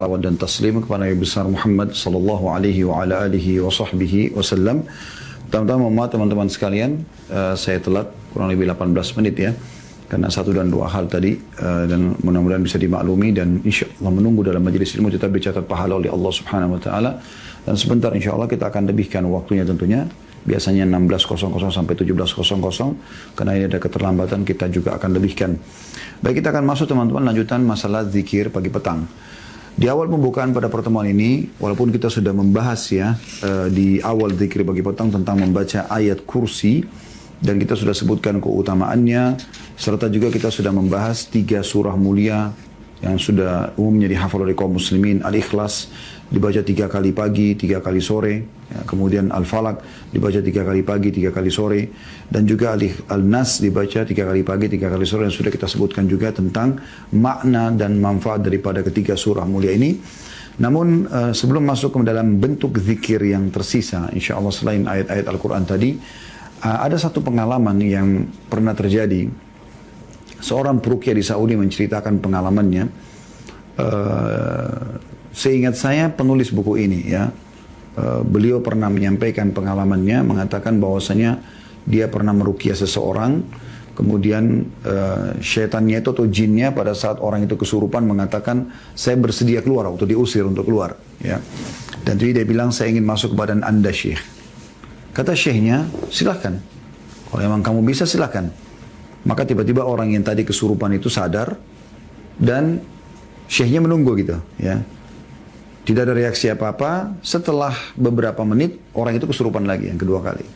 Salawat dan taslim kepada Nabi besar Muhammad sallallahu alaihi wa ala alihi wa sahbihi wasallam. Pertama-tama teman-teman sekalian, saya telat kurang lebih 18 menit ya. Karena satu dan dua hal tadi, dan mudah-mudahan bisa dimaklumi dan insyaAllah menunggu dalam majelis ilmu tetap dicatat pahala oleh Allah subhanahu wa ta'ala. Dan sebentar insyaAllah kita akan lebihkan waktunya tentunya. Biasanya 16.00 sampai 17.00, karena ini ada keterlambatan kita juga akan lebihkan. Baik, kita akan masuk teman-teman lanjutan masalah zikir pagi petang. Di awal pembukaan pada pertemuan ini, walaupun kita sudah membahas ya di awal zikir pagi petang tentang membaca ayat kursi, dan kita sudah sebutkan keutamaannya, serta juga kita sudah membahas 3 surah mulia yang sudah umumnya dihafal oleh kaum muslimin. Al-Ikhlas dibaca 3 kali pagi, 3 kali sore, ya, kemudian Al-Falaq dibaca 3 kali pagi, 3 kali sore, dan juga Al-Nas dibaca 3 kali pagi, 3 kali sore, yang sudah kita sebutkan juga tentang makna dan manfaat daripada ketiga surah mulia ini. Namun sebelum masuk ke dalam bentuk zikir yang tersisa, insya Allah selain ayat-ayat Al-Quran tadi, ada satu pengalaman yang pernah terjadi. Seorang peruqyah di Saudi menceritakan pengalamannya. Seingat saya penulis buku ini ya, beliau pernah menyampaikan pengalamannya, mengatakan bahwasanya dia pernah meruqyah seseorang, kemudian syaitannya itu atau jinnya pada saat orang itu kesurupan mengatakan, saya bersedia keluar, waktu diusir untuk keluar ya. Dan jadi dia bilang, saya ingin masuk ke badan anda syekh. Kata syekhnya, silahkan, kalau memang kamu bisa silahkan. Maka tiba-tiba orang yang tadi kesurupan itu sadar, dan syekhnya menunggu gitu ya. Tidak ada reaksi apa-apa. Setelah beberapa menit, orang itu kesurupan lagi yang kedua kali.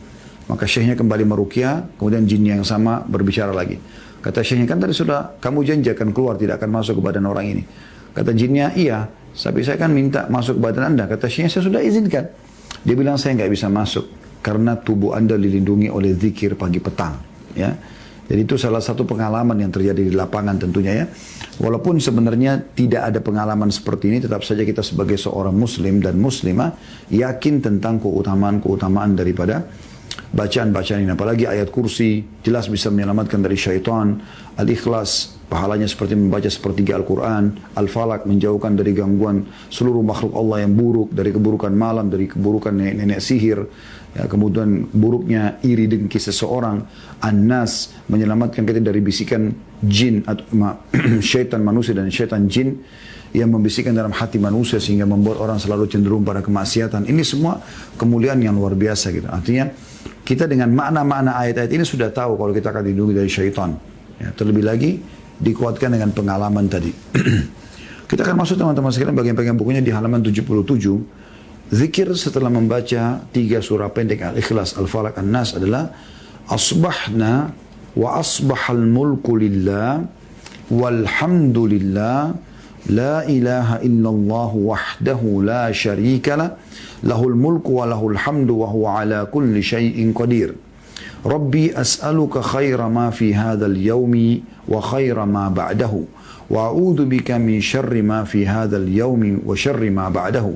Maka syekhnya kembali meruqyah, kemudian jin yang sama berbicara lagi. Kata syekhnya, kan tadi sudah kamu janji akan keluar, tidak akan masuk ke badan orang ini. Kata jinnya, iya, tapi saya kan minta masuk ke badan anda. Kata syekhnya, saya sudah izinkan. Dia bilang, saya nggak bisa masuk, karena tubuh anda dilindungi oleh zikir pagi petang. Ya. Jadi itu salah satu pengalaman yang terjadi di lapangan tentunya ya. Walaupun sebenarnya tidak ada pengalaman seperti ini, tetap saja kita sebagai seorang muslim dan muslimah yakin tentang keutamaan daripada bacaan-bacaan ini. Apalagi ayat kursi jelas bisa menyelamatkan dari syaitan. Al-Ikhlas pahalanya seperti membaca sepertiga Al-Quran. Al-Falaq menjauhkan dari gangguan seluruh makhluk Allah yang buruk, dari keburukan malam, dari keburukan nenek-nenek sihir, ya, kemudian buruknya iri dengki seseorang. An-Nas menyelamatkan kita dari bisikan jin atau syaitan manusia dan syaitan jin yang membisikkan dalam hati manusia sehingga membuat orang selalu cenderung pada kemaksiatan. Ini semua kemuliaan yang luar biasa gitu. Artinya kita dengan makna-makna ayat-ayat ini sudah tahu kalau kita akan dilindungi dari syaitan. Ya, terlebih lagi dikuatkan dengan pengalaman tadi. Kita akan masuk teman-teman sekalian bagian-bagian bukunya di halaman 77. Zikir setelah membaca 3 surah pendek Al-Ikhlas, Al-Falaq, An-Nas adalah asbahna wa asbahal mulku lillah walhamdulillah la ilaha illallah wahdahu la syarika lah lahul mulku wa lahul hamdu wa huwa ala kulli syai'in qadir. Rabbi as'aluka khaira ma fi hadzal yaumi wa khaira ma ba'dahu wa a'udzu bika min syarri ma fi hadzal yaumi wa syarri ma ba'dahu.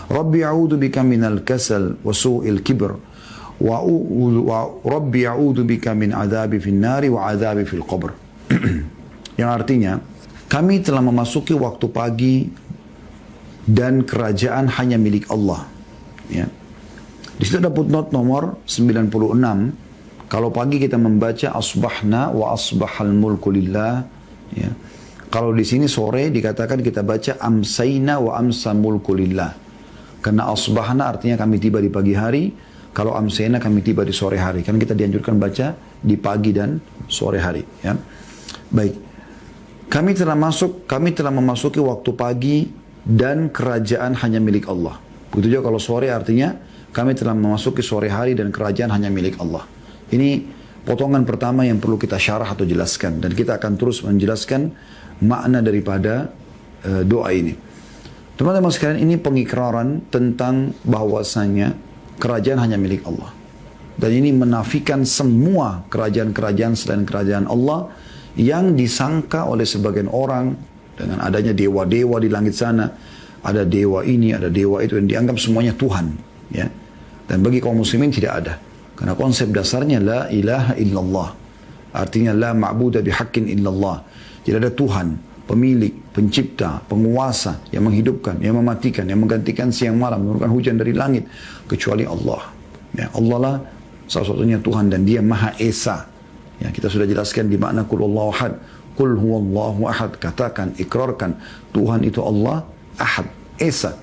Rabbi a'udzu bika minal kasal wa su'il kibr wa Rabbi a'udzu bika min adzabi fin nari wa adzabi fil qabr. Yang artinya, kami telah memasuki waktu pagi dan kerajaan hanya milik Allah. Ya. Di situ ada footnote nomor 96. Kalau pagi kita membaca asbahna wa asbahal mulku lillah, ya. Kalau di sini sore dikatakan kita baca amsayna wa amsa mulku lillah. Karena asbahna artinya kami tiba di pagi hari, kalau amsayna kami tiba di sore hari. Kan kita dianjurkan baca di pagi dan sore hari, ya. Baik. Kami telah memasuki waktu pagi dan kerajaan hanya milik Allah. Begitu juga kalau sore artinya kami telah memasuki sore hari dan kerajaan hanya milik Allah. Ini potongan pertama yang perlu kita syarah atau jelaskan. Dan kita akan terus menjelaskan makna daripada doa ini. Teman-teman sekalian, ini pengikraran tentang bahwasanya kerajaan hanya milik Allah. Dan ini menafikan semua kerajaan-kerajaan selain kerajaan Allah yang disangka oleh sebagian orang dengan adanya dewa-dewa di langit sana. Ada dewa ini, ada dewa itu, yang dianggap semuanya Tuhan. Ya. Dan bagi kaum muslimin tidak ada. Karena konsep dasarnya la ilaha illallah. Artinya la ma'buda bihaqqin illallah. Tidak ada Tuhan. pemilik, pencipta, penguasa, yang menghidupkan, yang mematikan, yang menggantikan siang malam, menurunkan hujan dari langit, kecuali Allah. Ya, Allah lah salah satunya Tuhan dan Dia Maha Esa. Ya, kita sudah jelaskan di makna Qul Huwallahu Ahad. Qul Huwallahu Ahad, katakan, ikrarkan, Tuhan itu Allah Ahad, Esa.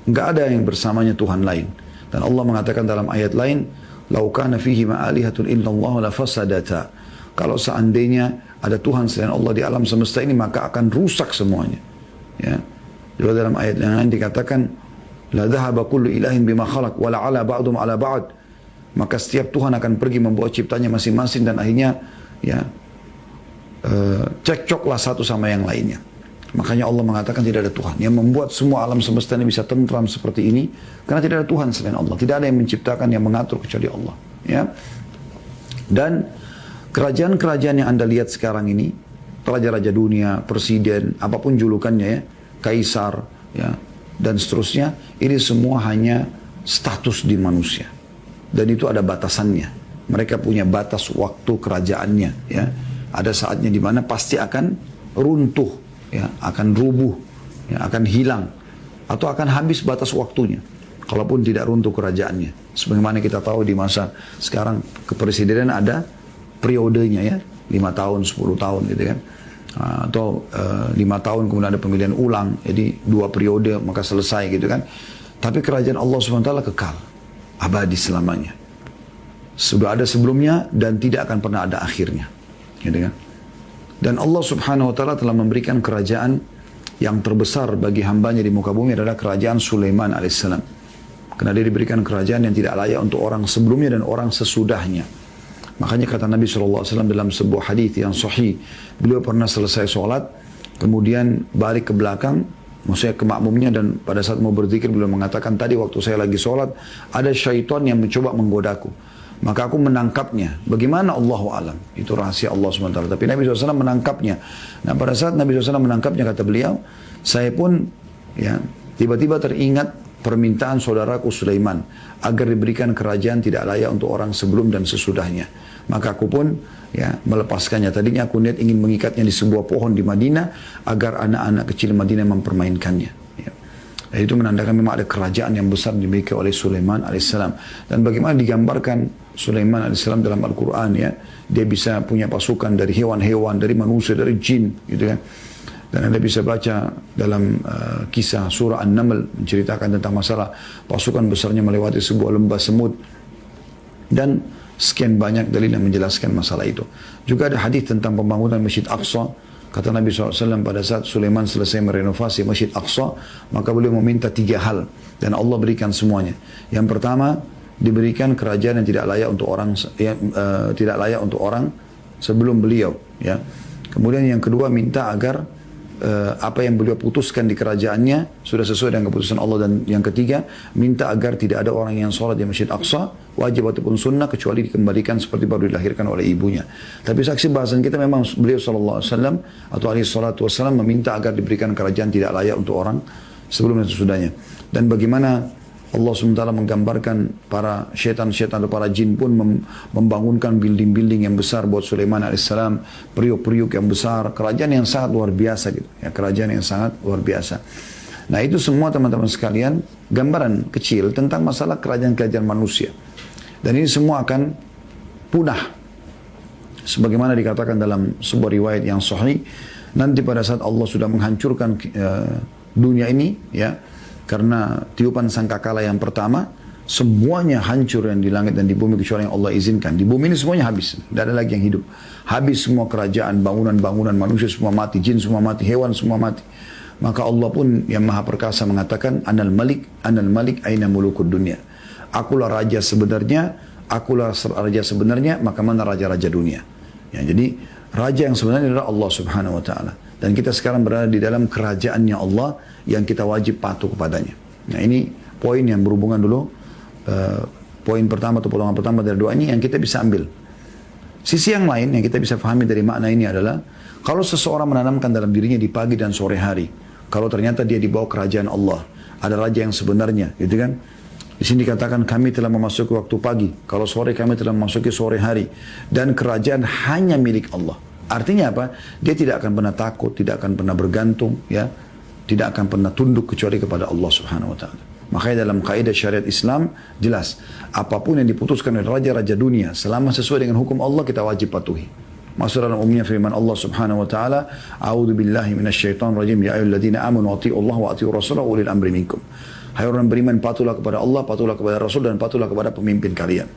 Enggak ada yang bersamanya Tuhan lain. Dan Allah mengatakan dalam ayat lain, "Lau kana fihi ma'alihatun illallah la fasadata." Kalau seandainya ada Tuhan selain Allah di alam semesta ini, maka akan rusak semuanya. Ya. Juga dalam ayat yang lain dikatakan, "La dhahaba kullu ilahin bima khalaq wa la ala ba'dhum ala ba'd." Maka setiap Tuhan akan pergi membawa ciptanya masing-masing dan akhirnya ya cekcoklah satu sama yang lainnya. Makanya Allah mengatakan tidak ada Tuhan yang membuat semua alam semesta ini bisa tentram seperti ini, karena tidak ada Tuhan selain Allah. Tidak ada yang menciptakan, yang mengatur kecuali Allah. Ya. Dan kerajaan-kerajaan yang Anda lihat sekarang ini, raja-raja dunia, presiden, apapun julukannya ya, kaisar, ya, dan seterusnya, ini semua hanya status di manusia. Dan itu ada batasannya. Mereka punya batas waktu kerajaannya. Ya. Ada saatnya di mana pasti akan runtuh, ya, akan rubuh, ya, akan hilang, atau akan habis batas waktunya. Kalaupun tidak runtuh kerajaannya. Sebagaimana kita tahu di masa sekarang kepresidenan ada periodenya ya, 5 tahun, 10 tahun gitu kan. Atau 5 tahun kemudian ada pemilihan ulang, jadi 2 periode maka selesai gitu kan. Tapi kerajaan Allah SWT kekal, abadi selamanya. Sudah ada sebelumnya dan tidak akan pernah ada akhirnya. Gitu kan? Dan Allah Subhanahu wa Ta'ala telah memberikan kerajaan yang terbesar bagi hambanya di muka bumi adalah kerajaan Sulaiman alaihissalam. Karena dia diberikan kerajaan yang tidak layak untuk orang sebelumnya dan orang sesudahnya. Makanya kata Nabi SAW dalam sebuah hadis yang sahih, beliau pernah selesai sholat, kemudian balik ke belakang, maksudnya ke makmumnya, dan pada saat mau berzikir beliau mengatakan, tadi waktu saya lagi sholat, ada syaitan yang mencoba menggodaku. Maka aku menangkapnya. Bagaimana Allahu alam? Itu rahasia Allah SWT. Tapi Nabi SAW menangkapnya. Nah pada saat Nabi SAW menangkapnya, kata beliau, saya pun ya tiba-tiba teringat permintaan saudaraku Sulaiman agar diberikan kerajaan tidak layak untuk orang sebelum dan sesudahnya. Maka aku pun ya melepaskannya. Tadinya aku niat ingin mengikatnya di sebuah pohon di Madinah agar anak-anak kecil Madinah mempermainkannya. Ya. Dan itu menandakan memang ada kerajaan yang besar dimiliki oleh Sulaiman alaihissalam. Dan bagaimana digambarkan Sulaiman alaihissalam dalam Al-Quran ya, dia bisa punya pasukan dari hewan-hewan, dari manusia, dari jin gitu kan. Dan Anda bisa baca dalam kisah surah An-Naml menceritakan tentang masalah pasukan besarnya melewati sebuah lembah semut. Dan sekian banyak dalil yang menjelaskan masalah itu. Juga ada hadis tentang pembangunan Masjid Aqsa. Kata Nabi SAW pada saat Sulaiman selesai merenovasi Masjid Aqsa, maka beliau meminta 3 hal. Dan Allah berikan semuanya. Yang pertama, diberikan kerajaan yang tidak layak untuk orang tidak layak untuk orang sebelum beliau ya. Kemudian yang kedua minta agar apa yang beliau putuskan di kerajaannya sudah sesuai dengan keputusan Allah, dan yang ketiga minta agar tidak ada orang yang sholat di Masjid Aqsa wajib ataupun sunnah kecuali dikembalikan seperti baru dilahirkan oleh ibunya. Tapi saksi bahasan kita memang beliau SAW atau alaihi salatu wassalam meminta agar diberikan kerajaan tidak layak untuk orang sebelum dan sesudahnya. Dan bagaimana Allah SWT menggambarkan para syaitan-syaitan atau para jin pun membangunkan building-building yang besar buat Sulaiman alaihissalam, periuk-periuk yang besar, kerajaan yang sangat luar biasa gitu. Ya, kerajaan yang sangat luar biasa. Nah itu semua teman-teman sekalian gambaran kecil tentang masalah kerajaan-kerajaan manusia. Dan ini semua akan punah. Sebagaimana dikatakan dalam sebuah riwayat yang sahih, nanti pada saat Allah sudah menghancurkan dunia ini ya, karena tiupan sangkakala yang pertama, semuanya hancur yang di langit dan di bumi kecuali yang Allah izinkan. Di bumi ini semuanya habis, tidak ada lagi yang hidup. Habis semua kerajaan, bangunan-bangunan, manusia semua mati, jin semua mati, hewan semua mati. Maka Allah pun yang maha perkasa mengatakan, Anal Malik, aina mulukud dunia. Akulah raja sebenarnya, maka mana raja-raja dunia. Ya, jadi raja yang sebenarnya adalah Allah Subhanahu Wa Taala. Dan kita sekarang berada di dalam kerajaannya Allah yang kita wajib patuh kepadanya. Nah ini poin yang berhubungan dulu, poin pertama atau potongan pertama dari doa ini yang kita bisa ambil. Sisi yang lain yang kita bisa pahami dari makna ini adalah, kalau seseorang menanamkan dalam dirinya di pagi dan sore hari, kalau ternyata dia di bawah kerajaan Allah, ada raja yang sebenarnya, gitu kan? Di sini dikatakan kami telah memasuki waktu pagi, kalau sore kami telah memasuki sore hari, dan kerajaan hanya milik Allah. Artinya apa? Dia tidak akan pernah takut, tidak akan pernah bergantung, ya, tidak akan pernah tunduk kecuali kepada Allah Subhanahu wa taala. Makanya dalam kaidah syariat Islam jelas, apapun yang diputuskan oleh raja-raja dunia selama sesuai dengan hukum Allah kita wajib patuhi. Masuk dalam umumnya firman Allah Subhanahu wa taala, "A'udzu billahi minasyaitonir rajim, ya ayyuhalladzina amanu atti'ullaha wa atti'ur rasulahu wa ulil amri minkum." Hai orang beriman, patuhlah kepada Allah, patuhlah kepada Rasul dan patuhlah kepada pemimpin kalian.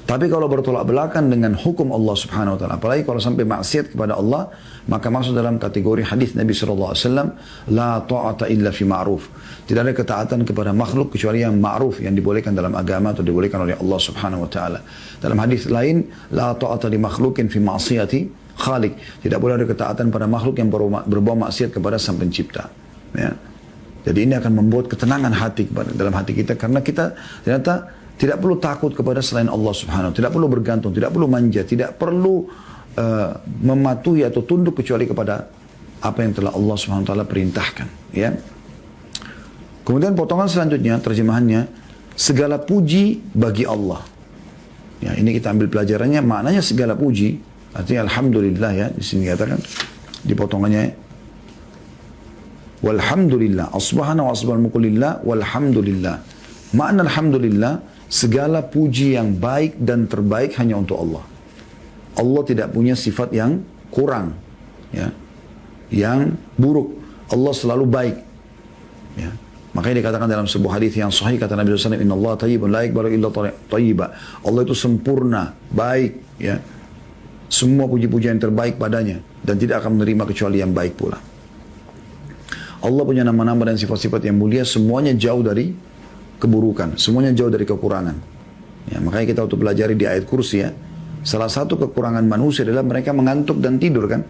Tapi kalau bertolak belakang dengan hukum Allah Subhanahu wa taala, apalagi kalau sampai maksiat kepada Allah, maka masuk dalam kategori hadis Nabi sallallahu alaihi wasallam, la ta'ata illa fi ma'ruf. Tidak ada ketaatan kepada makhluk kecuali yang ma'ruf, yang dibolehkan dalam agama atau dibolehkan oleh Allah Subhanahu wa taala. Dalam hadis lain, la ta'ata li makhluqin fi ma'siyati khaliq. Tidak boleh ada ketaatan pada makhluk yang berbuat maksiat kepada Sang Pencipta. Ya. Jadi ini akan membuat ketenangan hati dalam hati kita, karena kita ternyata tidak perlu takut kepada selain Allah Subhanahu wa taala, tidak perlu bergantung, tidak perlu manja, tidak perlu mematuhi atau tunduk kecuali kepada apa yang telah Allah Subhanahu wa taala perintahkan, ya. Kemudian potongan selanjutnya terjemahannya, segala puji bagi Allah. Ya, ini kita ambil pelajarannya, maknanya segala puji, artinya alhamdulillah, ya. Di sini dikatakan di potongannya, walhamdulillah, asbahana wa asbahal mulku lillah walhamdulillah. Makna alhamdulillah, segala puji yang baik dan terbaik hanya untuk Allah. Allah tidak punya sifat yang kurang, ya, yang buruk. Allah selalu baik, ya. Makanya dikatakan dalam sebuah hadis yang sahih, kata Nabi SAW, Inna Allah tayyibun la yakbalu illa tayyiba. Allah itu sempurna, baik, ya. Semua puji-pujian yang terbaik padanya dan tidak akan menerima kecuali yang baik pula. Allah punya nama-nama dan sifat-sifat yang mulia, semuanya jauh dari keburukan, semuanya jauh dari kekurangan. Ya, makanya kita untuk pelajari di ayat kursi, ya, salah satu kekurangan manusia adalah mereka mengantuk dan tidur, kan?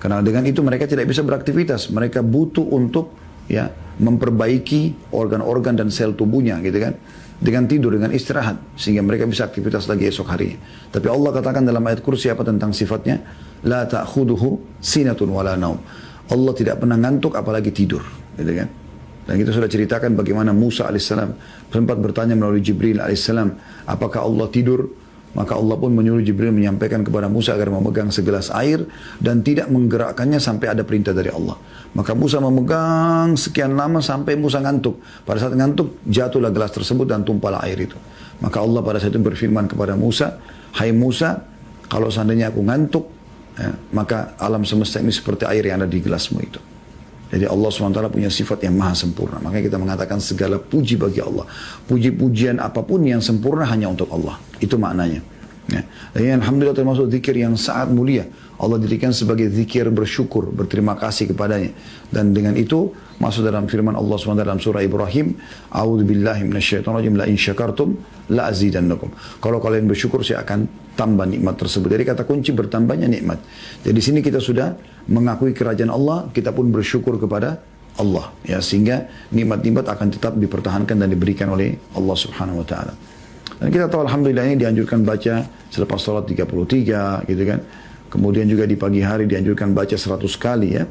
Karena dengan itu mereka tidak bisa beraktivitas, mereka butuh untuk, ya, memperbaiki organ-organ dan sel tubuhnya, gitu kan? Dengan tidur, dengan istirahat, sehingga mereka bisa aktivitas lagi esok hari. Tapi Allah katakan dalam ayat kursi apa tentang sifatnya? La ta'khuduhu sinatun wala naum. Allah tidak pernah ngantuk apalagi tidur, gitu kan? Dan kita sudah ceritakan bagaimana Musa alaihissalam sempat bertanya melalui Jibril alaihissalam, apakah Allah tidur? Maka Allah pun menyuruh Jibril menyampaikan kepada Musa agar memegang segelas air dan tidak menggerakkannya sampai ada perintah dari Allah. Maka Musa memegang sekian lama sampai Musa ngantuk. Pada saat ngantuk, jatuhlah gelas tersebut dan tumpahlah air itu. Maka Allah pada saat itu berfirman kepada Musa, hai Musa, kalau seandainya aku ngantuk, ya, maka alam semesta ini seperti air yang ada di gelasmu itu. Jadi Allah SWT punya sifat yang maha sempurna. Makanya kita mengatakan segala puji bagi Allah. Puji-pujian apapun yang sempurna hanya untuk Allah. Itu maknanya. Ya. Dan alhamdulillah termasuk zikir yang sangat mulia. Allah dirikan sebagai zikir bersyukur, berterima kasih kepadanya. Dan dengan itu masuk dalam firman Allah SWT dalam surah Ibrahim, A'udzu billahi minasyaitonir rajim, la in syakartum la azidannakum. Kalau kalian bersyukur saya akan tambah nikmat tersebut. Jadi kata kunci bertambahnya nikmat. Jadi di sini kita sudah mengakui kerajaan Allah, kita pun bersyukur kepada Allah, ya, sehingga nikmat-nikmat akan tetap dipertahankan dan diberikan oleh Allah Subhanahu wa taala. Dan kita tahu alhamdulillah ini dianjurkan baca selepas salat 33, gitu kan. Kemudian juga di pagi hari dianjurkan baca 100 kali, ya.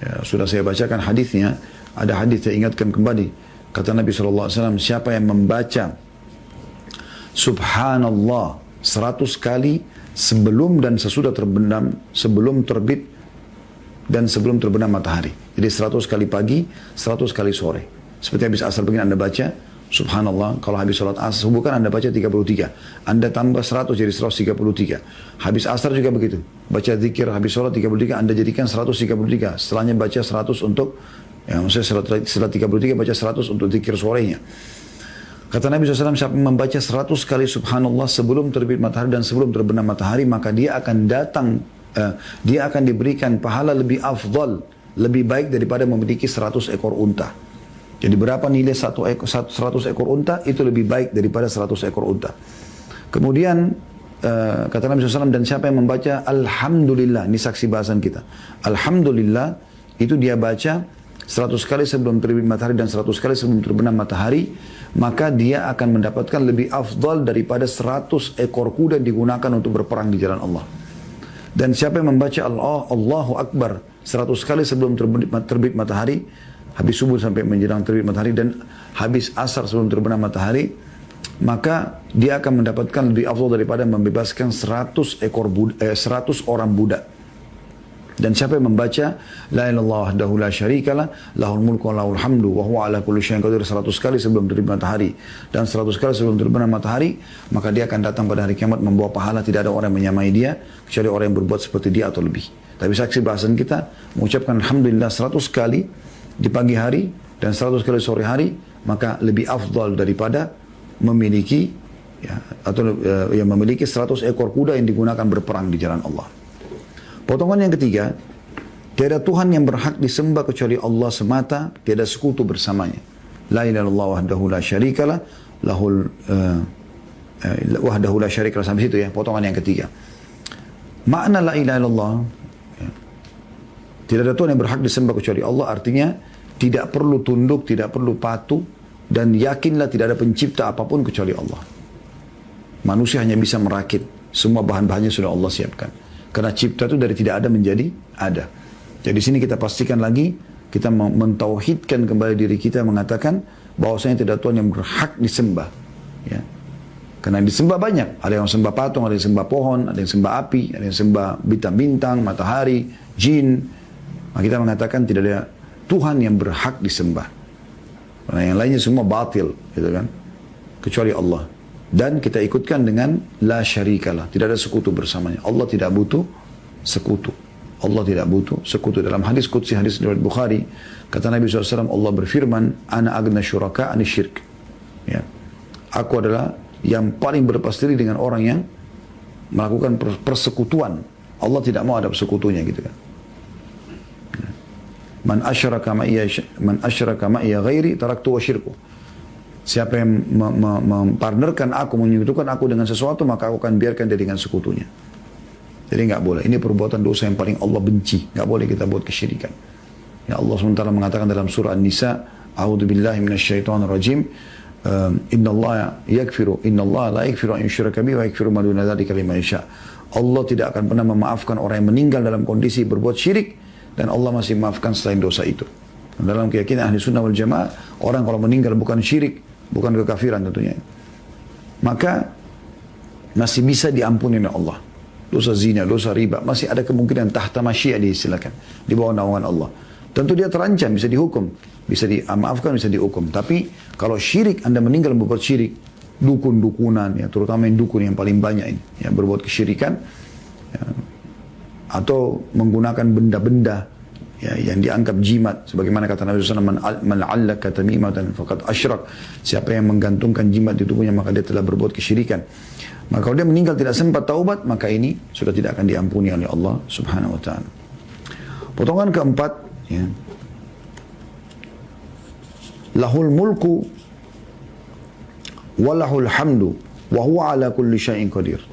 Ya, sudah saya bacakan hadisnya. Ada hadis saya ingatkan kembali. Kata Nabi SAW, siapa yang membaca Subhanallah 100 kali sebelum dan sesudah terbenam, sebelum terbit dan sebelum terbenam matahari. Jadi 100 kali pagi, 100 kali sore. Seperti habis asar begini Anda baca Subhanallah. Kalau habis sholat asar subuh kan Anda baca 33. Anda tambah 100 jadi 133. Habis asar juga begitu. Baca zikir habis sholat 33, Anda jadikan 133. Setelahnya baca 100 untuk, ya maksudnya setelah 33 baca 100 untuk zikir sorenya. Kata Nabi SAW, siapa membaca 100 kali Subhanallah sebelum terbit matahari dan sebelum terbenam matahari, maka dia akan datang, dia akan diberikan pahala lebih afdal, lebih baik daripada memiliki 100 ekor unta. Jadi berapa nilai 100 ekor unta, itu lebih baik daripada 100 ekor unta. Kemudian kata Nabi SAW, dan siapa yang membaca Alhamdulillah, ini saksi bahasan kita. Alhamdulillah, itu dia baca 100 kali sebelum terbit matahari dan 100 kali sebelum terbenam matahari, maka dia akan mendapatkan lebih afdal daripada 100 ekor kuda digunakan untuk berperang di jalan Allah. Dan siapa yang membaca Allahu Akbar 100 kali sebelum terbit matahari, habis subuh sampai menjelang terbit matahari, dan habis asar sebelum terbenam matahari, maka dia akan mendapatkan lebih afdal daripada membebaskan 100 orang budak. Dan siapa yang membaca la ilaha illallah wahdahu la syarikalah lahul mulku wa lahul hamdu wa huwa ala kulli syai'in qadir 100 kali sebelum terbit matahari dan 100 kali sebelum terbenam matahari, maka dia akan datang pada hari kiamat membawa pahala tidak ada orang yang menyamai dia kecuali orang yang berbuat seperti dia atau lebih. Tapi saksi bahasan kita mengucapkan alhamdulillah 100 kali di pagi hari dan 100 kali sore hari, maka lebih afdal daripada memiliki memiliki 100 ekor kuda yang digunakan berperang di jalan Allah. Potongan yang ketiga, tiada Tuhan yang berhak disembah kecuali Allah semata, tiada sekutu bersamanya. La ilaha illallah wahdahu la syarikalah lahul wahdahu la syarikalah, sampai situ ya, potongan yang ketiga. Makna la ilaha illallah, tidak ada Tuhan yang berhak disembah kecuali Allah, artinya tidak perlu tunduk, tidak perlu patuh, dan yakinlah tidak ada pencipta apapun kecuali Allah. Manusia hanya bisa merakit, semua bahan-bahannya sudah Allah siapkan. Karena cipta itu dari tidak ada menjadi ada. Jadi sini kita pastikan lagi, kita mentauhidkan kembali diri kita, mengatakan bahwasanya tidak Tuhan yang berhak disembah. Ya. Karena disembah banyak. Ada yang sembah patung, ada yang sembah pohon, ada yang sembah api, ada yang sembah bintang-bintang, matahari, jin. Nah, kita mengatakan tidak ada Tuhan yang berhak disembah. Karena yang lainnya semua batil, gitu kan? Kecuali Allah. Dan kita ikutkan dengan la syarikalah, tidak ada sekutu bersamanya. Allah tidak butuh sekutu. Allah tidak butuh sekutu. Dalam hadis qudsi, hadis riwayat Bukhari, kata Nabi SAW, Allah berfirman, ana agna syuraka ani syirk. Ya. Aku adalah yang paling berlepas diri dengan orang yang melakukan persekutuan. Allah tidak mau ada persekutunya, gitu kan. Man asyraka ma'iya ghairi taraktu wa syirku. Siapa yang mempartnerkan aku, menyekutukan aku dengan sesuatu, maka aku akan biarkan dia dengan sekutunya. Jadi nggak boleh. Ini perbuatan dosa yang paling Allah benci. Nggak boleh kita buat kesyirikan. Ya, Allah SWT mengatakan dalam surah An-Nisa, A'udzubillahi minasyaitonirrajim, Innallaha la yaghfiru an yushraka bihi wa yaghfiru ma duna dzalika liman yasha. Allah tidak akan pernah memaafkan orang yang meninggal dalam kondisi berbuat syirik, dan Allah masih memaafkan selain dosa itu. Dalam keyakinan ahli sunnah wal jamaah, orang kalau meninggal bukan syirik, bukan kekafiran tentunya, maka masih bisa diampuni oleh Allah. Dosa zina, dosa riba, masih ada kemungkinan tahta masyiah diistilahkan, di bawah naungan Allah. Tentu dia terancam, bisa dihukum, bisa dimaafkan, bisa dihukum. Tapi kalau syirik, Anda meninggal berbuat syirik, dukun-dukunan, ya, terutama yang dukun yang paling banyak ini, ya, berbuat kesyirikan, ya, atau menggunakan benda-benda, ya, yang dianggap jimat, sebagaimana kata Nabi SAW, man 'allaka tamimatan faqad asyrak. Siapa yang menggantungkan jimat di tubuhnya, maka dia telah berbuat kesyirikan. Maka kalau dia meninggal tidak sempat taubat, maka ini sudah tidak akan diampuni oleh Allah Subhanahu wa taala. Potongan keempat, ya. Lahul mulku wa lahul hamdu wa huwa ala kulli syai'in qadir.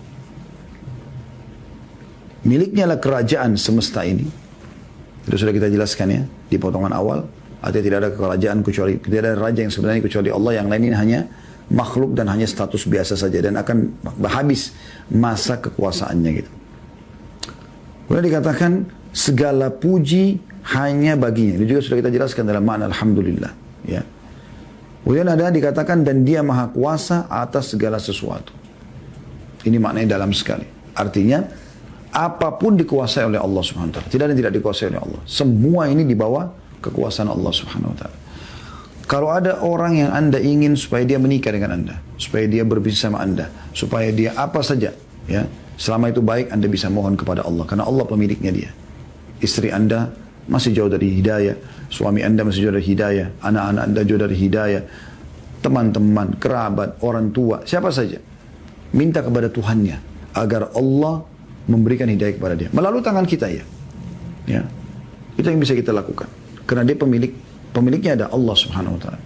Miliknya lah kerajaan semesta ini. Itu sudah kita jelaskan ya di potongan awal. Artinya tidak ada kerajaan kecuali, tidak ada raja yang sebenarnya kecuali Allah. Yang lain ini hanya makhluk dan hanya status biasa saja, dan akan habis masa kekuasaannya gitu. Kemudian dikatakan segala puji hanya baginya. Ini juga sudah kita jelaskan dalam makna alhamdulillah. Ya. Kemudian ada dikatakan dan dia maha kuasa atas segala sesuatu. Ini maknanya dalam sekali. Artinya apapun dikuasai oleh Allah Subhanahu wa taala. Tidak ada yang tidak dikuasai oleh Allah. Semua ini di bawah kekuasaan Allah Subhanahu wa taala. Kalau ada orang yang Anda ingin supaya dia menikah dengan Anda, supaya dia berbisnis sama Anda, supaya dia apa saja, ya, selama itu baik, Anda bisa mohon kepada Allah, karena Allah pemiliknya dia. Istri Anda masih jauh dari hidayah, suami Anda masih jauh dari hidayah, anak-anak Anda jauh dari hidayah, teman-teman, kerabat, orang tua, siapa saja, minta kepada Tuhannya agar Allah memberikan hidayah kepada dia melalui tangan kita, ya. Ya, itu yang bisa kita lakukan, karena dia pemiliknya ada Allah Subhanahu wa taala.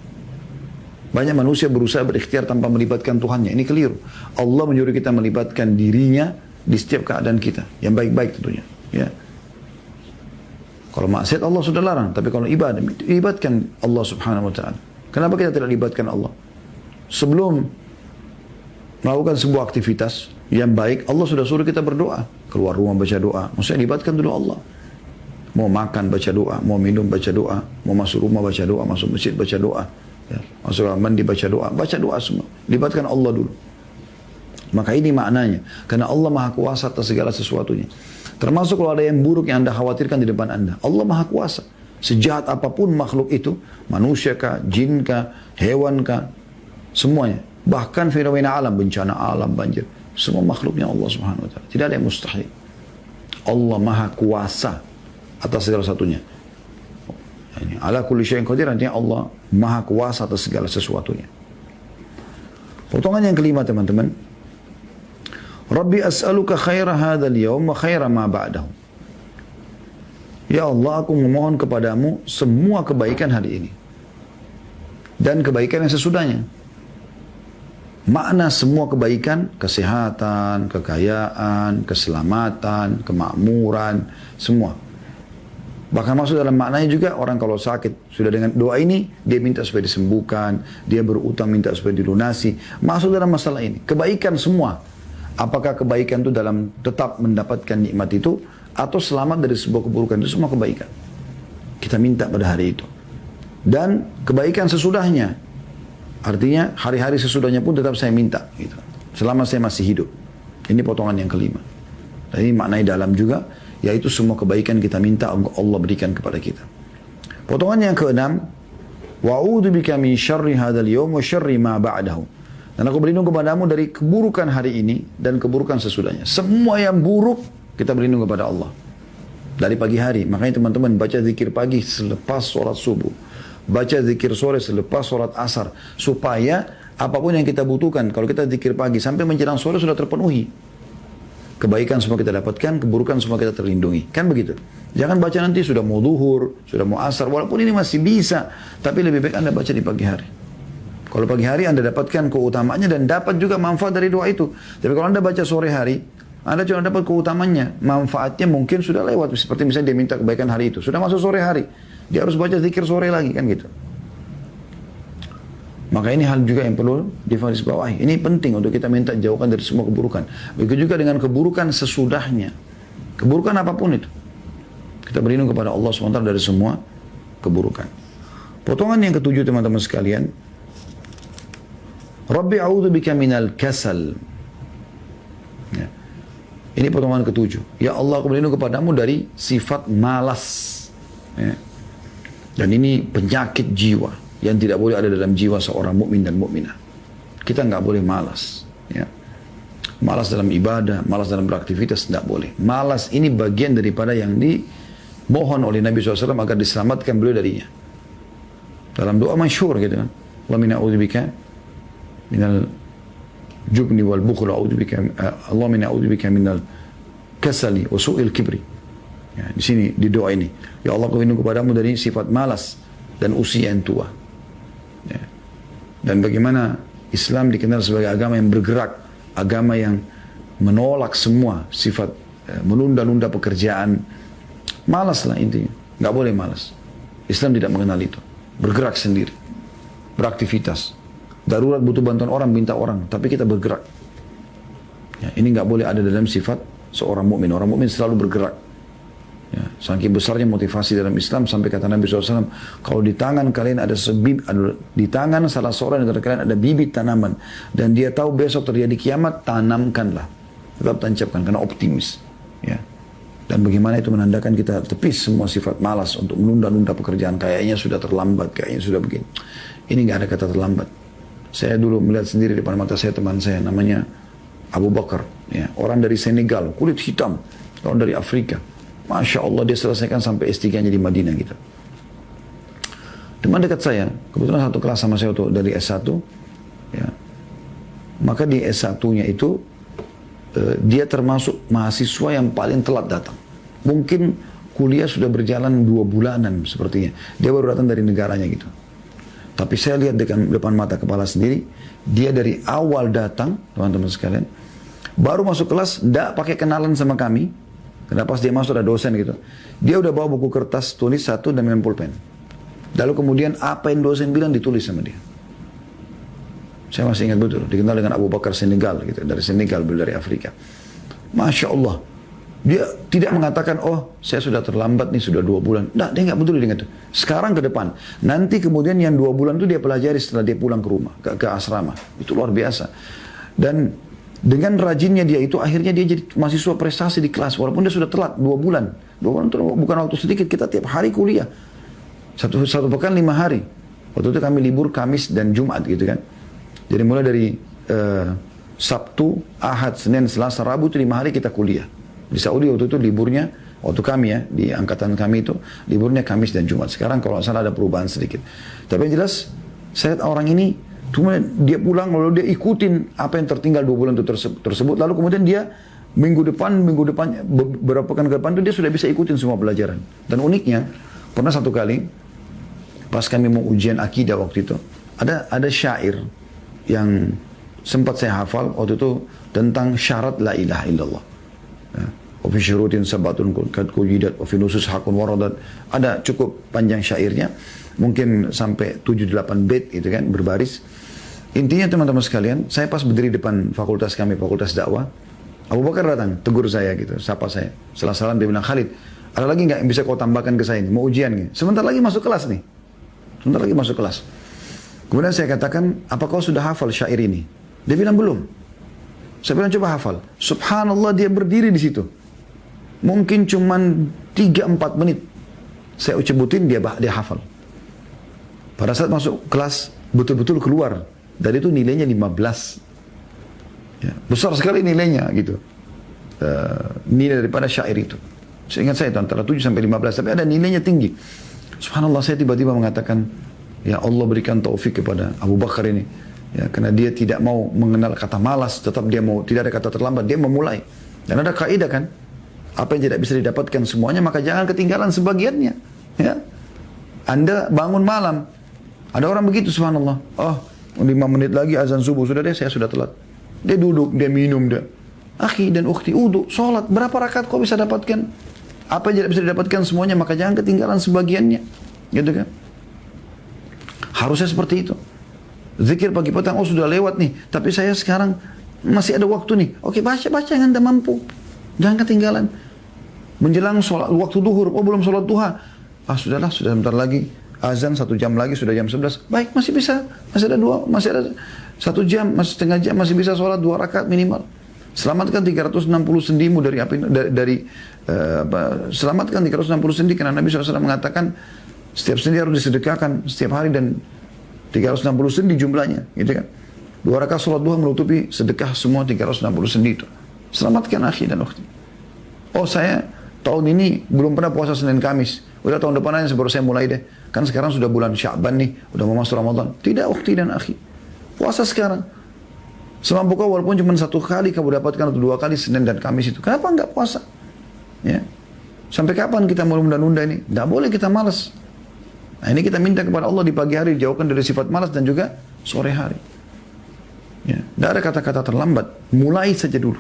Banyak manusia berusaha berikhtiar tanpa melibatkan Tuhannya. Ini keliru. Allah menyuruh kita melibatkan dirinya di setiap keadaan kita, yang baik-baik tentunya, ya. Kalau maksiat Allah sudah larang, tapi kalau ibadah, libatkan Allah Subhanahu wa taala. Kenapa kita tidak libatkan Allah? Sebelum melakukan sebuah aktivitas yang baik, Allah sudah suruh kita berdoa. Keluar rumah baca doa. Maksudnya libatkan dulu Allah. Mau makan baca doa, mau minum baca doa, mau masuk rumah baca doa, masuk masjid baca doa, ya, masuk kamar mandi baca doa semua. Libatkan Allah dulu. Maka ini maknanya. Karena Allah maha kuasa atas segala sesuatunya. Termasuk kalau ada yang buruk yang anda khawatirkan di depan anda. Allah maha kuasa. Sejahat apapun makhluk itu. Manusia kah, jin kah, hewan kah. Semuanya. Bahkan fenomena alam, bencana alam, banjir. Semua makhluknya Allah subhanahu wa ta'ala. Tidak ada yang mustahil. Allah maha kuasa atas segala satunya. Ala kulli syai'in qadir, artinya Allah maha kuasa atas segala sesuatunya. Potongan yang kelima teman-teman. Rabbi as'aluka khaira hadzal yawm wa khaira ma ba'dahu. Ya Allah, aku memohon kepadamu semua kebaikan hari ini dan kebaikan yang sesudahnya. Makna semua kebaikan, kesehatan, kekayaan, keselamatan, kemakmuran, semua. Bahkan masuk dalam maknanya juga orang kalau sakit, sudah dengan doa ini, dia minta supaya disembuhkan, dia berutang minta supaya dilunasi. Masuk dalam masalah ini, kebaikan semua. Apakah kebaikan itu dalam tetap mendapatkan nikmat itu, atau selamat dari sebuah keburukan, itu semua kebaikan. Kita minta pada hari itu. Dan kebaikan sesudahnya, artinya hari-hari sesudahnya pun tetap saya minta. Gitu. Selama saya masih hidup. Ini potongan yang kelima. Dan ini maknanya dalam juga, yaitu semua kebaikan kita minta Allah berikan kepada kita. Potongan yang keenam, wa'udhu bika min syarri hadzal yawm wa syarri ma ba'dahu. Dan aku berlindung kepadamu dari keburukan hari ini dan keburukan sesudahnya. Semua yang buruk kita berlindung kepada Allah. Dari pagi hari. Makanya teman-teman baca zikir pagi selepas sholat subuh. Baca zikir sore selepas sholat asar. Supaya apapun yang kita butuhkan. Kalau kita zikir pagi sampai menjelang sore sudah terpenuhi. Kebaikan semua kita dapatkan, keburukan semua kita terlindungi. Kan begitu. Jangan baca nanti sudah mau zuhur, sudah mau asar. Walaupun ini masih bisa. Tapi lebih baik Anda baca di pagi hari. Kalau pagi hari Anda dapatkan keutamaannya dan dapat juga manfaat dari doa itu. Tapi kalau Anda baca sore hari, Anda cuma dapat keutamaannya. Manfaatnya mungkin sudah lewat. Seperti misalnya dia minta kebaikan hari itu. Sudah masuk sore hari. Dia harus baca zikir sore lagi kan gitu. Maka ini hal juga yang perlu digarisbawahi. Ini penting untuk kita minta jauhkan dari semua keburukan. Begitu juga dengan keburukan sesudahnya. Keburukan apapun itu. Kita berlindung kepada Allah SWT dari semua keburukan. Potongan yang ketujuh teman-teman sekalian. Rabbi a'udhu bika minal kasal. Ya. Ini potongan ketujuh. Ya Allah, aku berlindung kepadamu dari sifat malas. Ya. Dan ini penyakit jiwa yang tidak boleh ada dalam jiwa seorang mukmin dan mukminah. Kita nggak boleh malas. Ya. Malas dalam ibadah, malas dalam beraktivitas, tidak boleh. Malas ini bagian daripada yang dimohon oleh Nabi SAW agar diselamatkan beliau darinya. Dalam doa masyhur gitu kan. Allahumma a'udzubika minal jubni wal bukhl Allahumma a'udzubika minal kasali wa su'il kibri. Ya, di sini di doa ini, ya Allah, aku berlindung kepadamu dari sifat malas dan usia yang tua. Ya. Dan bagaimana Islam dikenal sebagai agama yang bergerak, agama yang menolak semua sifat menunda-nunda pekerjaan. Malas lah intinya, nggak boleh malas. Islam tidak mengenal itu. Bergerak sendiri, beraktivitas. Darurat butuh bantuan orang, minta orang, tapi kita bergerak. Ya, ini nggak boleh ada dalam sifat seorang mukmin. Orang mukmin selalu bergerak. Ya, saking besarnya motivasi dalam Islam sampai kata Nabi SAW, kalau di tangan kalian ada di tangan salah seorang dari kalian ada bibit tanaman dan dia tahu besok terjadi kiamat, tanamkanlah, tetap tancapkan karena optimis. Ya. Dan bagaimana itu menandakan kita tepis semua sifat malas untuk menunda-nunda pekerjaan, kayaknya sudah terlambat, kayaknya sudah begini. Ini nggak ada kata terlambat. Saya dulu melihat sendiri di depan mata saya teman saya namanya Abu Bakar, ya, orang dari Senegal, kulit hitam, orang dari Afrika. Masya Allah dia selesaikan sampai S3-nya di Madinah gitu. Teman dekat saya, kebetulan satu kelas sama saya dari S1, ya. Maka di S1-nya itu dia termasuk mahasiswa yang paling telat datang. Mungkin kuliah sudah berjalan 2 bulanan sepertinya. Dia baru datang dari negaranya gitu. Tapi saya lihat depan mata kepala sendiri, dia dari awal datang, teman-teman sekalian, baru masuk kelas, tidak pakai kenalan sama kami. Kenapa pas dia masuk ada dosen gitu. Dia udah bawa buku kertas, tulis satu dan dengan pulpen. Lalu kemudian apa yang dosen bilang ditulis sama dia. Saya masih ingat betul, dikenal dengan Abu Bakar Senegal gitu, dari Senegal, beliau dari Afrika. Masya Allah, dia Tidak mengatakan, oh saya sudah terlambat nih, sudah 2 bulan. Nah, dia nggak peduli dengan itu. Sekarang ke depan. Nanti kemudian yang 2 bulan itu dia pelajari setelah dia pulang ke rumah, ke asrama. Itu luar biasa. Dan dengan rajinnya dia itu, akhirnya dia jadi mahasiswa prestasi di kelas. Walaupun dia sudah telat 2 bulan. 2 bulan itu bukan waktu sedikit, kita tiap hari kuliah. Satu pekan 5 hari. Waktu itu kami libur Kamis dan Jumat gitu kan. Jadi mulai dari Sabtu, Ahad, Senin, Selasa, Rabu itu 5 hari kita kuliah. Di Saudi waktu itu liburnya, waktu kami ya, di angkatan kami itu, liburnya Kamis dan Jumat. Sekarang kalau nggak salah ada perubahan sedikit. Tapi yang jelas, saya lihat orang ini, cuma dia pulang, lalu dia ikutin apa yang tertinggal 2 bulan itu tersebut. Lalu kemudian dia minggu depan, beberapa pekan ke depan itu dia sudah bisa ikutin semua pelajaran. Dan uniknya, pernah satu kali, pas kami mau ujian akidah waktu itu, ada syair yang sempat saya hafal waktu itu tentang syarat la ilaha illallah. Wa fi syurutin sabatun kad kujidat wa fi nusus hakun waradat. Ada cukup panjang syairnya, mungkin sampai 7-8 bait gitu kan, berbaris. Intinya teman-teman sekalian, saya pas berdiri depan fakultas kami, fakultas dakwah, Abu Bakar datang, tegur saya gitu, sapa saya. Setelah salam dia bilang, Khalid, ada lagi nggak yang bisa kau tambahkan ke saya ini? Mau ujian nih. Sebentar lagi masuk kelas nih. Sebentar lagi masuk kelas. Kemudian saya katakan, apa kau sudah hafal syair ini? Dia bilang belum. Saya bilang coba hafal. Subhanallah, dia berdiri di situ. Mungkin cuman 3-4 menit. Saya ucebutin, dia hafal. Pada saat masuk kelas, betul-betul keluar. Dan itu nilainya 15. Ya, besar sekali nilainya gitu. Nilai daripada syair itu. Seingat saya itu antara 7 sampai 15. Tapi ada nilainya tinggi. Subhanallah, saya tiba-tiba mengatakan, ya Allah berikan taufik kepada Abu Bakar ini. Ya, karena dia tidak mau mengenal kata malas, tetap dia mau, tidak ada kata terlambat, dia memulai. Dan ada kaidah kan, apa yang tidak bisa didapatkan semuanya, maka jangan ketinggalan sebagiannya. Ya. Anda bangun malam, ada orang begitu subhanallah, oh 5 menit lagi azan subuh, sudah deh saya sudah telat. Dia duduk, dia minum, dia. Akhi dan ukhti, uduk, sholat, berapa rakaat kau bisa dapatkan? Apa yang tidak bisa didapatkan semuanya, maka jangan ketinggalan sebagiannya. Gitu kan? Harusnya seperti itu. Zikir pagi petang, oh sudah lewat nih, tapi saya sekarang masih ada waktu nih. Oke, baca yang Anda mampu. Jangan ketinggalan. Menjelang sholat, waktu duhur, oh belum sholat duha. Ah sudahlah, sudah sebentar lagi. Azan 1 jam lagi, sudah jam 11. Baik, masih bisa. Masih ada 1 jam, masih setengah jam, masih bisa sholat 2 rakaat minimal. Selamatkan 360 sendimu dari api, selamatkan 360 sendi, karena Nabi SAW mengatakan setiap sendi harus disedekahkan setiap hari dan 360 sendi jumlahnya, gitu kan. 2 rakaat sholat duha menutupi sedekah semua 360 sendi itu. Selamatkan akhi dan ukhti. Oh saya tahun ini belum pernah puasa Senin Kamis. Udah tahun depan aja baru saya mulai deh. Kan sekarang sudah bulan Sya'ban nih, udah mau masuk Ramadan. Tidak ukhti dan akhi. Puasa sekarang. Semampu kau walaupun cuma 1 kali kamu dapatkan atau 2 kali Senin dan Kamis itu. Kenapa enggak puasa? Ya. Sampai kapan kita mau nunda-nunda ini? Tidak boleh kita malas. Nah ini kita minta kepada Allah di pagi hari dijauhkan dari sifat malas dan juga sore hari. Ya. Tidak ada kata-kata terlambat. Mulai saja dulu.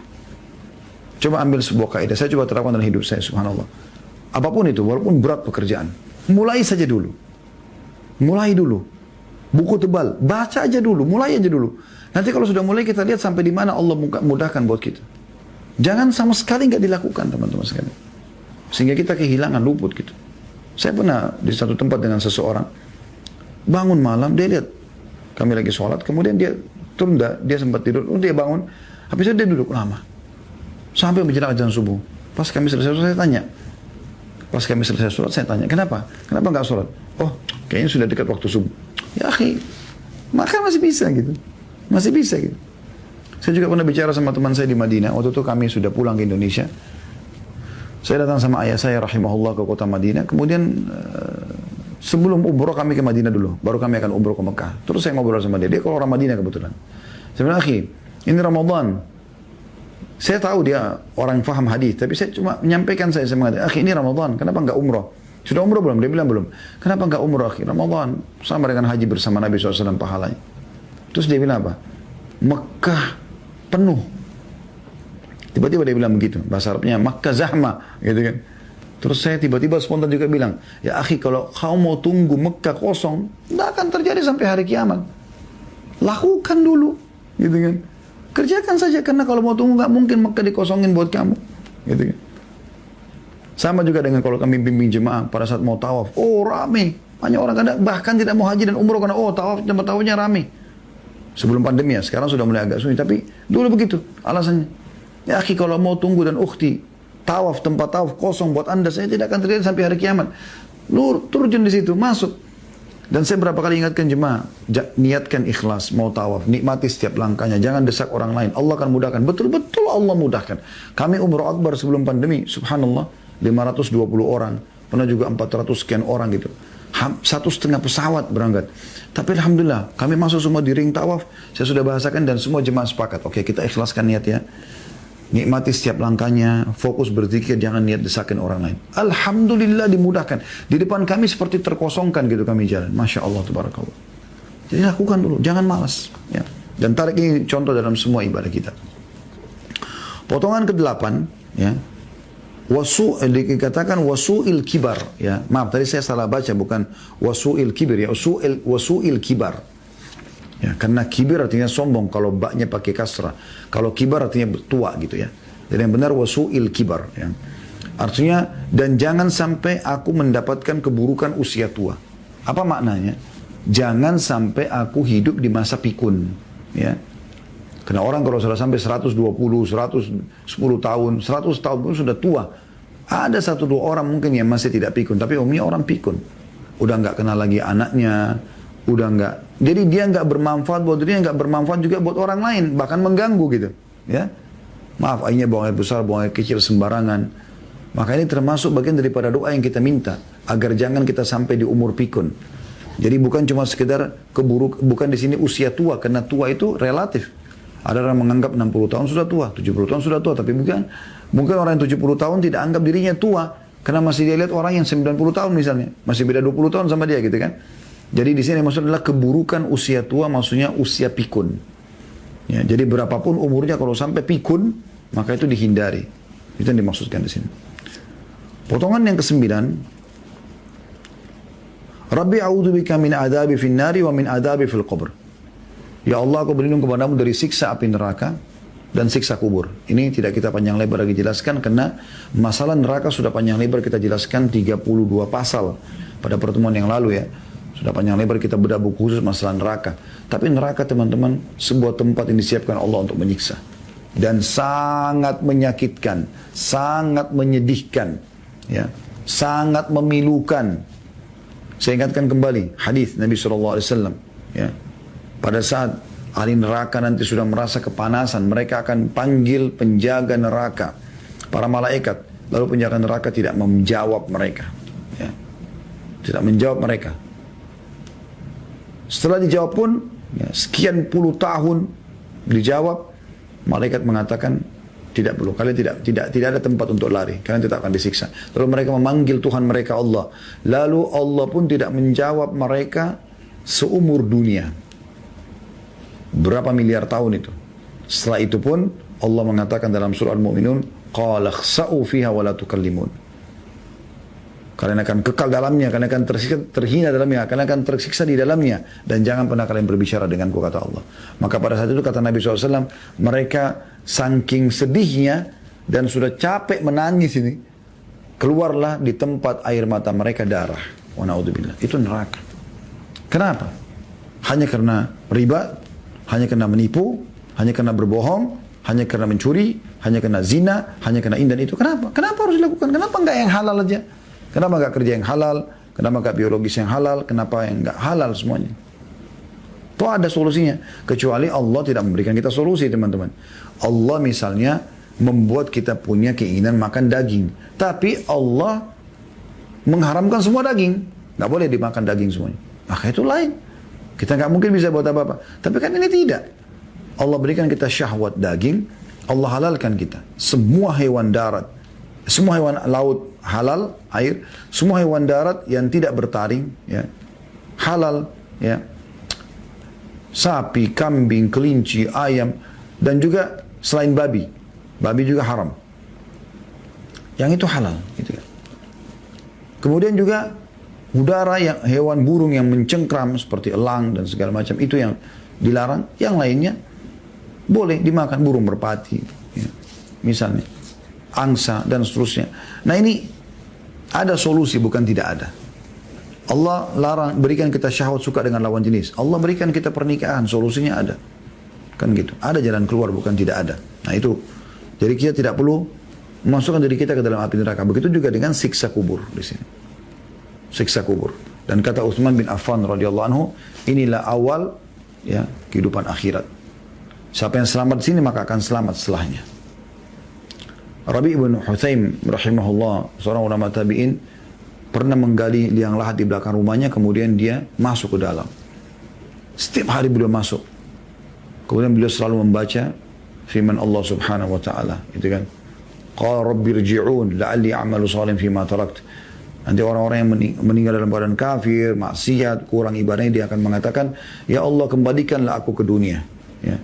Coba ambil sebuah kaidah. Saya coba terapkan dalam hidup saya, subhanallah. Apapun itu, walaupun berat pekerjaan. Mulai saja dulu. Mulai dulu. Buku tebal. Baca aja dulu. Mulai aja dulu. Nanti kalau sudah mulai kita lihat sampai di mana Allah mudahkan buat kita. Jangan sama sekali nggak dilakukan teman-teman sekalian. Sehingga kita kehilangan luput gitu. Saya pernah di satu tempat dengan seseorang. Bangun malam, dia lihat kami lagi sholat. Kemudian dia tunda, dia sempat tidur. Dia bangun. Habis itu dia duduk lama. Sampai menjelang azan subuh. Pas kami selesai sholat, saya tanya. Pas kami selesai sholat, saya tanya, kenapa? Kenapa nggak sholat? Oh, kayaknya sudah dekat waktu subuh. Ya akhi, makan masih bisa gitu. Masih bisa gitu. Saya juga pernah bicara sama teman saya di Madinah. Waktu itu kami sudah pulang ke Indonesia. Saya datang sama ayah saya rahimahullah ke kota Madinah. Kemudian sebelum umroh kami ke Madinah dulu. Baru kami akan umroh ke Mekah. Terus saya ngobrol sama dia. Dia kalau orang Madinah kebetulan. Saya bilang, akhi, ini Ramadan. Saya tahu dia orang faham hadis, tapi saya cuma menyampaikan saya mengatakan, akhi ini Ramadan, kenapa enggak umroh? Sudah umroh belum? Dia bilang belum. Kenapa enggak umroh akhi? Ramadan sama dengan haji bersama Nabi SAW pahalanya. Terus dia bilang apa? Mekah penuh. Tiba-tiba dia bilang begitu. Bahasa Arabnya Makkah zahma, gitu kan. Terus saya tiba-tiba spontan juga bilang, ya akhi kalau kau mau tunggu Mekah kosong, tidak akan terjadi sampai hari kiamat. Lakukan dulu, gitu kan. Kerjakan saja, karena kalau mau tunggu nggak mungkin Mekah dikosongin buat kamu, gitu kan. Sama juga dengan kalau kami bimbing jemaah pada saat mau tawaf. Oh rame. Banyak orang kadang bahkan tidak mau haji dan umroh karena tawaf tempat tawafnya rame. Sebelum pandemi ya, sekarang sudah mulai agak sulit. Tapi dulu begitu alasannya. Ya akhi kalau mau tunggu dan ukhti, tawaf tempat tawaf kosong buat anda, saya tidak akan terjadi sampai hari kiamat. Lu turun di situ, masuk. Dan saya berapa kali ingatkan jemaah, niatkan ikhlas, mau tawaf, nikmati setiap langkahnya, jangan desak orang lain. Allah akan mudahkan, betul-betul Allah mudahkan. Kami umroh akbar sebelum pandemi, subhanallah, 520 orang, pernah juga 400 sekian orang gitu. 1,5 pesawat berangkat. Tapi alhamdulillah, kami masuk semua di ring tawaf, saya sudah bahasakan dan semua jemaah sepakat. Oke, kita ikhlaskan niat ya. Nikmati setiap langkahnya, fokus berzikir, jangan niat desakin orang lain. Alhamdulillah dimudahkan. Di depan kami seperti terkosongkan gitu kami jalan. Masya Allah, tabarakallah. Jadi lakukan dulu, jangan malas. Ya. Dan tarik ini contoh dalam semua ibadah kita. Potongan ke-8, ya. Dikatakan wasu'il kibar. Ya. Maaf, tadi saya salah baca, bukan wasu'il kibir, ya. Wasu'il kibar. Ya, karena kibir artinya sombong kalau baknya pakai kasrah. Kalau kibar artinya tua gitu ya. Jadi yang benar wasu'il kibar ya. Artinya dan jangan sampai aku mendapatkan keburukan usia tua. Apa maknanya? Jangan sampai aku hidup di masa pikun ya. Karena orang kalau sudah sampai 120, 110 tahun, 100 tahun pun sudah tua. Ada 1-2 orang mungkin yang masih tidak pikun, tapi umumnya orang pikun. Udah nggak kenal lagi anaknya, udah nggak. Jadi dia nggak bermanfaat buat dirinya, nggak bermanfaat juga buat orang lain, bahkan mengganggu gitu. Ya, maaf, airnya buang air besar, buang air kecil sembarangan. Maka ini termasuk bagian daripada doa yang kita minta agar jangan kita sampai di umur pikun. Jadi bukan cuma sekedar bukan di sini usia tua, karena tua itu relatif. Ada orang menganggap 60 tahun sudah tua, 70 tahun sudah tua, tapi mungkin orang yang 70 tahun tidak anggap dirinya tua, karena masih dia lihat orang yang 90 tahun misalnya, masih beda 20 tahun sama dia gitu kan. Jadi di sini maksudnya adalah keburukan usia tua, maksudnya usia pikun. Ya, jadi berapapun umurnya kalau sampai pikun, maka itu dihindari. Itu yang dimaksudkan di sini. Potongan yang ke-9. Rabbi a'udzubika min adabi fin nari wa min adabi fil qabr. Ya Allah, aku berlindung kepadamu dari siksa api neraka dan siksa kubur. Ini tidak kita panjang lebar lagi jelaskan karena masalah neraka sudah panjang lebar kita jelaskan 32 pasal pada pertemuan yang lalu ya. Sudah panjang lebar kita bedah buku khusus masalah neraka. Tapi neraka teman-teman sebuah tempat yang disiapkan Allah untuk menyiksa. Dan sangat menyakitkan, sangat menyedihkan, ya, sangat memilukan. Saya ingatkan kembali hadis Nabi SAW. Ya, pada saat ahli neraka nanti sudah merasa kepanasan, mereka akan panggil penjaga neraka, para malaikat. Lalu penjaga neraka tidak menjawab mereka. Ya, tidak menjawab mereka. Setelah dijawab pun, ya, sekian puluh tahun dijawab, malaikat mengatakan tidak perlu, kalian tidak ada tempat untuk lari, kalian tidak akan disiksa. Lalu mereka memanggil Tuhan mereka Allah. Lalu Allah pun tidak menjawab mereka seumur dunia. Berapa miliar tahun itu? Setelah itu pun Allah mengatakan dalam surah Al-Mu'minun, qala khsa'u fiha wa la tukallimun. Kalian akan kekal dalamnya, kalian akan terhina dalamnya, kalian akan tersiksa di dalamnya. Dan jangan pernah kalian berbicara denganku, kata Allah. Maka pada saat itu kata Nabi SAW, mereka saking sedihnya dan sudah capek menangis ini, keluarlah di tempat air mata mereka darah. Wa na'udzubillah. Itu neraka. Kenapa? Hanya karena riba, hanya karena menipu, hanya karena berbohong, hanya karena mencuri, hanya karena zina, hanya karena ini dan itu. Kenapa? Kenapa harus dilakukan? Kenapa enggak yang halal aja? Kenapa enggak kerja yang halal? Kenapa enggak biologis yang halal? Kenapa yang enggak halal semuanya? Itu ada solusinya. Kecuali Allah tidak memberikan kita solusi, teman-teman. Allah misalnya membuat kita punya keinginan makan daging. Tapi Allah mengharamkan semua daging. Enggak boleh dimakan daging semuanya. Maka itu lain. Kita enggak mungkin bisa buat apa-apa. Tapi kan ini tidak. Allah berikan kita syahwat daging. Allah halalkan kita. Semua hewan darat. Semua hewan laut halal, air. Semua hewan darat yang tidak bertaring, ya, halal, ya. Sapi, kambing, kelinci, ayam, dan juga selain babi. Babi juga haram. Yang itu halal, gitu kan. Kemudian juga udara, yang hewan burung yang mencengkram seperti elang dan segala macam, itu yang dilarang. Yang lainnya boleh dimakan, burung merpati, ya, misalnya angsa dan seterusnya. Nah ini Ada solusi, bukan tidak ada. Allah larang, berikan kita syahwat suka dengan lawan jenis. Allah berikan kita pernikahan, solusinya ada. Kan gitu. Ada jalan keluar, bukan tidak ada. Nah itu. Jadi kita tidak perlu memasukkan diri kita ke dalam api neraka. Begitu juga dengan siksa kubur di sini. Siksa kubur. Dan kata Utsman bin Affan radhiyallahu anhu, inilah awal ya kehidupan akhirat. Siapa yang selamat di sini maka akan selamat setelahnya. Rabi' bin Hutsaim rahimahullah, seorang ulama tabi'in, pernah menggali liang lahat di belakang rumahnya, kemudian dia masuk ke dalam. Setiap hari beliau masuk. Kemudian beliau selalu membaca firman Allah Subhanahu wa taala, itu kan. Qala rabbi irji'un la'alli a'malu shalihan fima tarakt. Nanti orang-orang yang meninggal dalam keadaan kafir, maksiat, kurang ibadahnya, dia akan mengatakan, ya Allah kembalikanlah aku ke dunia, ya,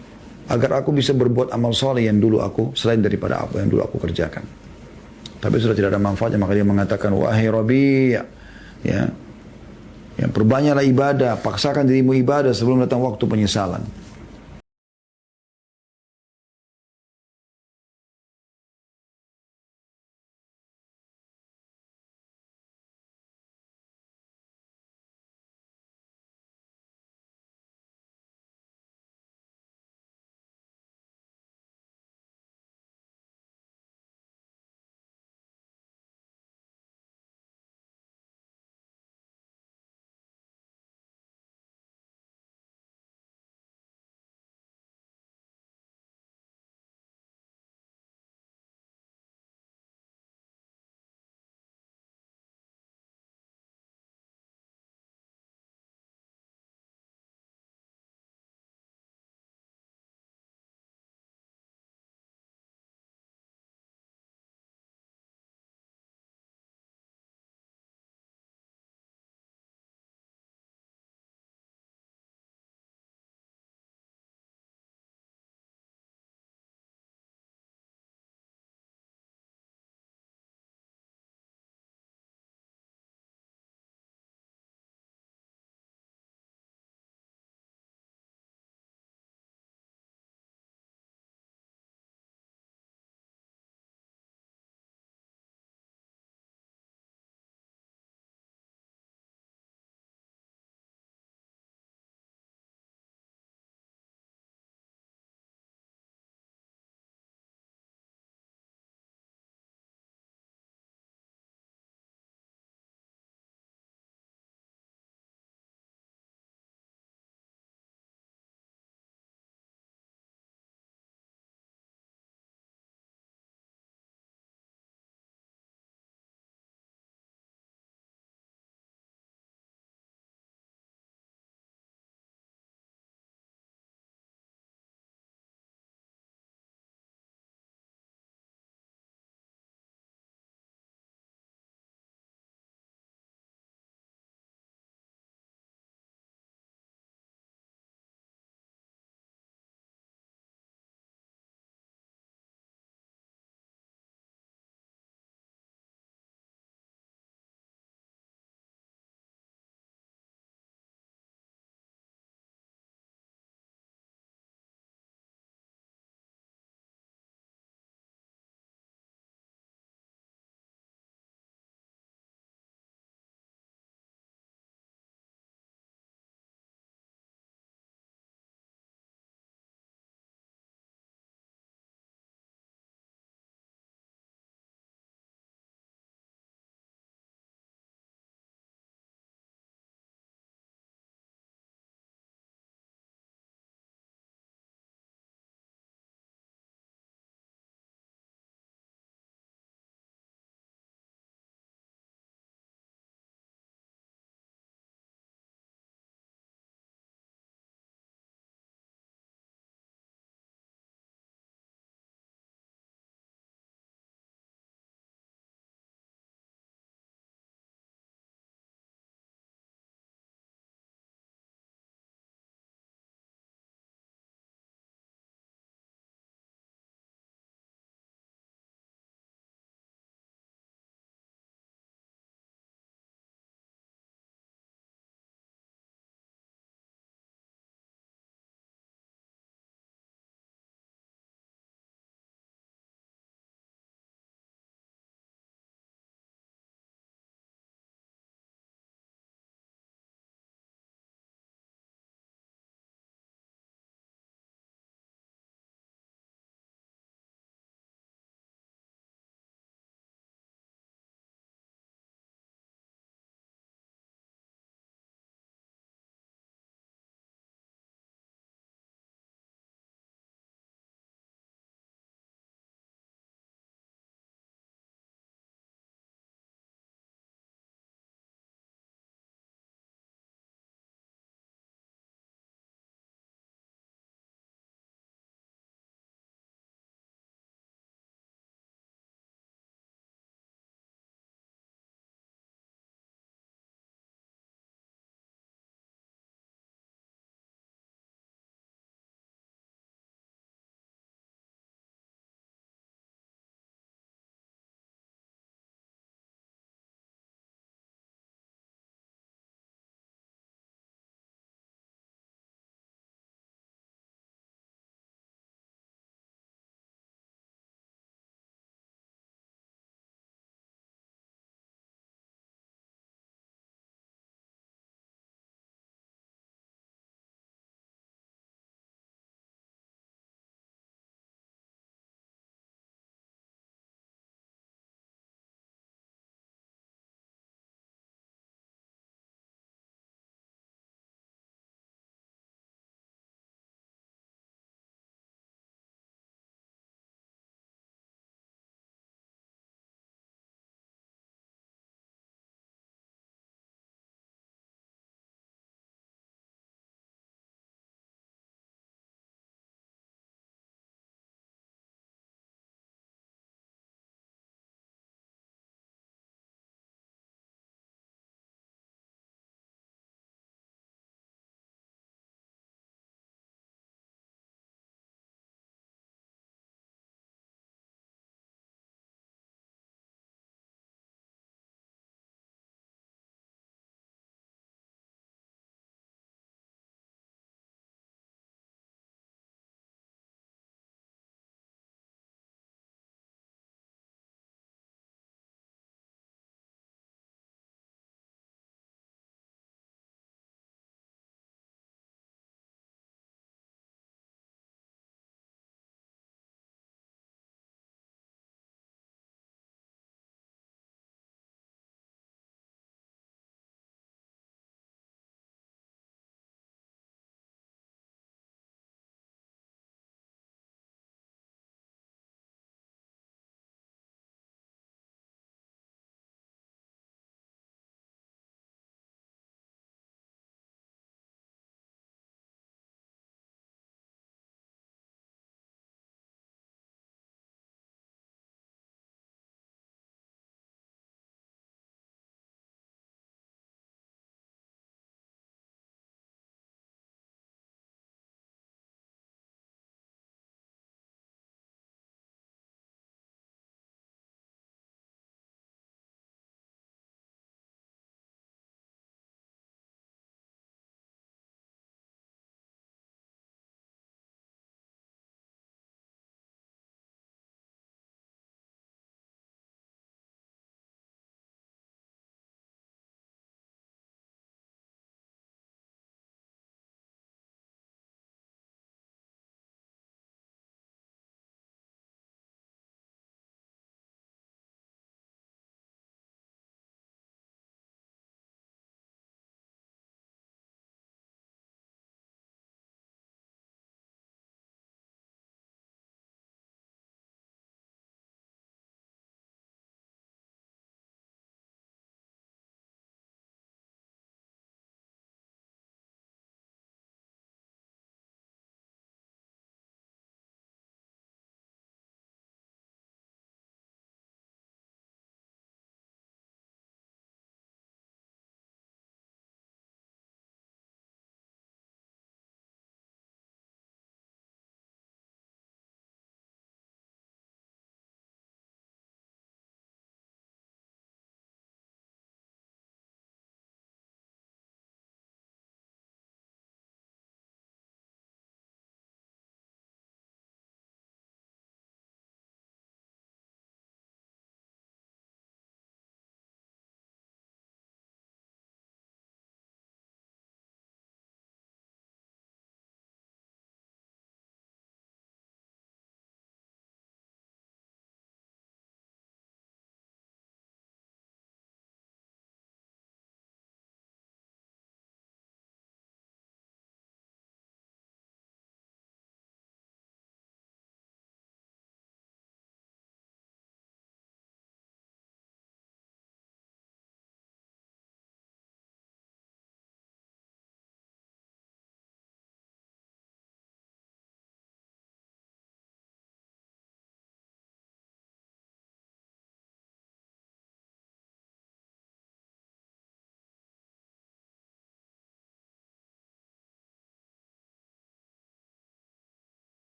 agar aku bisa berbuat amal saleh yang dulu aku, selain daripada apa yang dulu aku kerjakan. Tapi sudah tidak ada manfaatnya, maka dia mengatakan, wahai Rabbi, ya, perbanyaklah ibadah, paksakan dirimu ibadah sebelum datang waktu penyesalan.